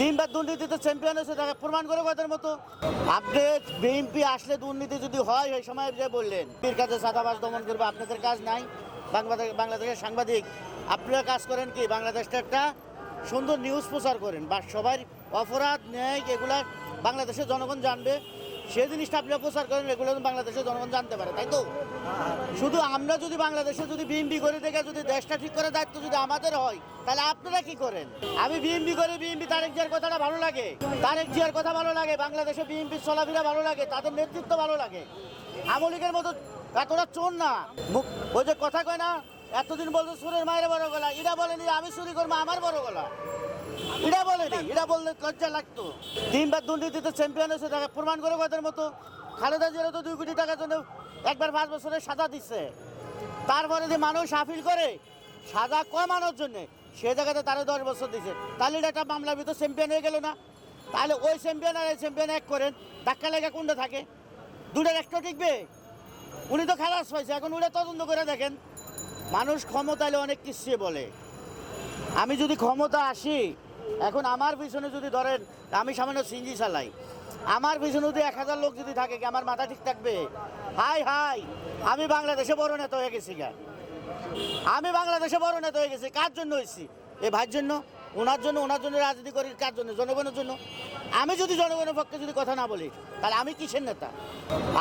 তিনবার দুর্নীতিতে চ্যাম্পিয়ন হয়েছে, তাকে প্রমাণ করে কথার মতো। আপডেট বিএনপি আসলে দুর্নীতি যদি হয় এই সময় যে বললেন পীর কাছে সাদাবাজ দমন করবে, আপনাদের কাজ নাই। বাংলাদেশের সাংবাদিক আপনারা কাজ করেন কি, বাংলাদেশটা একটা সুন্দর নিউজ প্রচার করেন বা সবার অপরাধ ন্যায় এগুলা বাংলাদেশের জনগণ জানবে, সেই জিনিসটা আপনারা প্রচার করেন, এগুলো বাংলাদেশের জনগণ জানতে পারে, তাই তো? শুধু আমরা যদি বাংলাদেশে যদি বিএনপি করে দেখে যদি দেশটা ঠিক করার দায়িত্ব যদি আমাদের হয়, তাহলে আপনারা কি করেন? আমি বিএনপি করে বিএনপি তারেক জিয়ার কথাটা ভালো লাগে, তারেক জিয়ার কথা ভালো লাগে, বাংলাদেশে বিএনপির চলাফেরা ভালো লাগে, তাদের নেতৃত্ব ভালো লাগে। আওয়ামী লীগের মতো এতটা চোর না, ওই যে কথা কয় না, এতদিন বলছে সুরের মায়ের বড় গলা, এরা বলেনি আমি চুরি করবো আমার বড় গলা, এটা বলেনি, এটা বললে লজ্জা লাগতো। তিনবার দুর্নীতিতে চ্যাম্পিয়ন হয়েছে, তাকে প্রমাণ করে কথার মতো। খালেদা জিয়ারও তো 2 কোটি টাকার জন্য একবার 5 বছরের সাজা দিচ্ছে, তারপরে যে মানুষ আপিল করে সাজা কমানোর জন্য সে জায়গাতে তারা 10 বছর দিচ্ছে, তাহলে এটা একটা মামলার ভিতর চ্যাম্পিয়ন হয়ে গেল না? তাহলে ওই চ্যাম্পিয়ন আর এই চ্যাম্পিয়ন এক করেন, ধাক্কা লেগে কোনটা থাকে? দুটার একটা টিকবে? উনি তো খালাস পাইছে, এখন ওটা তদন্ত করে দেখেন। মানুষ ক্ষমতা এলে অনেক কিছু বলে। আমি যদি ক্ষমতা আসি, এখন আমার পিছনে যদি ধরেন আমি সামান্য সিঞ্জি চালাই, আমার পিছনে যদি 1000 লোক যদি থাকে, কি আমার মাথা ঠিক থাকবে? হাই হাই, আমি বাংলাদেশে বড় নেতা হয়ে গেছি গা, আমি বাংলাদেশে বড় নেতা হয়ে গেছি। কার জন্য হয়েছি? এ ভাইয়ের জন্য, ওনার জন্য রাজনীতি করি। কার জন্য? জনগণের জন্য। আমি যদি জনগণের পক্ষে যদি কথা না বলি, তাহলে আমি কিসের নেতা?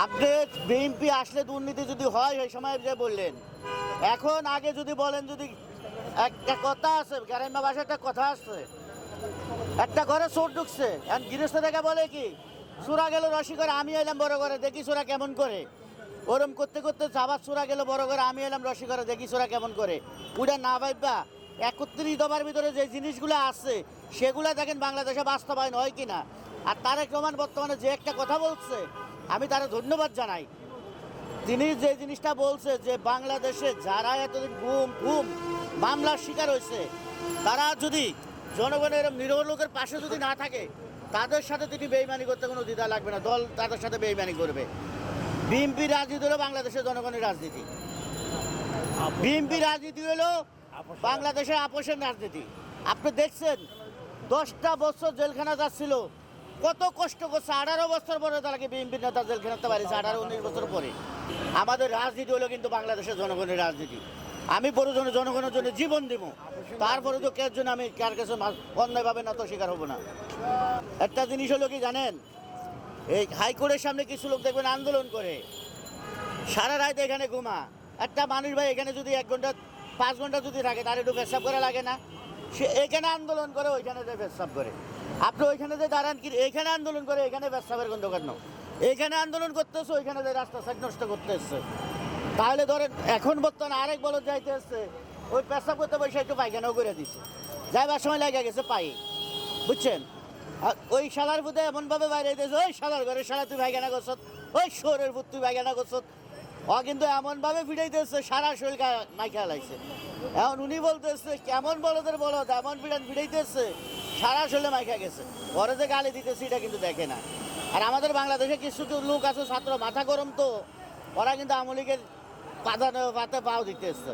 আপডেট বিএনপি আসলে দুর্নীতি যদি হয় এই সময় যে বললেন, এখন আগে যদি বলেন, যদি একটা কথা আছে গ্রাম্য ভাষায়, একটা কথা আছে, একটা ঘরে চোর ঢুকছে, এখন গৃহস্থ থেকে বলে কি, চোরা গেল রসি করে, আমি এলাম বড় ঘরে, দেখি চোরা কেমন করে। ওরম করতে করতে আবার চোরা গেল বড় ঘরে, আমি এলাম রসি করে, দেখি চোরা কেমন করে। ওটা না ভাববা 31 দফার ভিতরে যে জিনিসগুলো আছে সেগুলা দেখেন বাংলাদেশে বাস্তবায়ন হয় কিনা। আর তারেক রহমান বর্তমানে যে একটা কথা বলছে, আমি তারা ধন্যবাদ জানাই। তিনি যে জিনিসটা বলছে যে বাংলাদেশে যারা এতদিন গুম মামলার শিকার হয়েছে, তারা যদি জনগণের নিরীহ লোকের পাশে যদি না থাকে, তাদের সাথে তিনি বেইমানি করতে কোনো দ্বিধা লাগবে না, দল তাদের সাথে বেইমানি করবে। বিএনপি রাজনীতি হলো বাংলাদেশের জনগণের রাজনীতি, বিএনপি রাজনীতি হলো বাংলাদেশের আপোষের রাজনীতি। আপনি দেখছেন 10টা বছর জেলখানা যাচ্ছিল, কত কষ্ট করছে। 18 বছর পরে তাকে বিএনপির নেতা জেলখানাতে পারিয়েছে, 18-19 বছর পরে। আমাদের রাজনীতি হলো কিন্তু বাংলাদেশের জনগণের রাজনীতি। আমি প্রয়োজনে জনগণের জন্য জীবন দিব, তারপরে তো কের জন্য আমি কার কাছে অন্যায়ভাবে না তো শিকার হবো না। একটা জিনিস হলো কি জানেন, এই হাইকোর্টের সামনে কিছু লোক দেখবেন আন্দোলন করে, সারা রাত এখানে ঘুমা। একটা মানুষ ভাই এখানে যদি 1 ঘন্টা 5 ঘন্টা যদি থাকে, তার একটু পেশাব করা লাগে না? সে এখানে আন্দোলন করে, ওইখানে যে পেশাব করে। আপনি ওইখানে যে দাঁড়ান, কি এখানে আন্দোলন করে, এখানে পেশাবের গন্ধ কেন? এখানে আন্দোলন করতেছে, ওইখানে যে রাস্তা সাইড নষ্ট করতে এসছে। তাহলে ধরেন এখন বর্তমানে আরেক বলদ যাইতে এসছে, ওই পেশাব করতে বসে একটু পায়খানাও করে দিচ্ছে, যাইবার সময় লাগে গেছে পায়ে, বুঝছেন? আর ওই শালার পুঁতে এমনভাবে বাইরে দিয়েছে, ওই শালার ঘরে শালা তুই পায়খানা করছত, ওই শোরের পুত তুই পায়খানা করছত। ও কিন্তু এমনভাবে ফিরাইতেছে, সারা শরীর মাইখা লাগছে। এখন উনি বলতেছে কেমন বলদের বলদ, এমন ফিরাইতেছে সারা শরীরে মাইখা গেছে। ঘরে যে গালি দিতেছে এটা কিন্তু দেখে না। আর আমাদের বাংলাদেশে কিছু লোক আছে ছাত্র মাথা গরম, তো ওরা কিন্তু আওয়ামী লীগের পাতা পাতে পাও দিতে এসছে।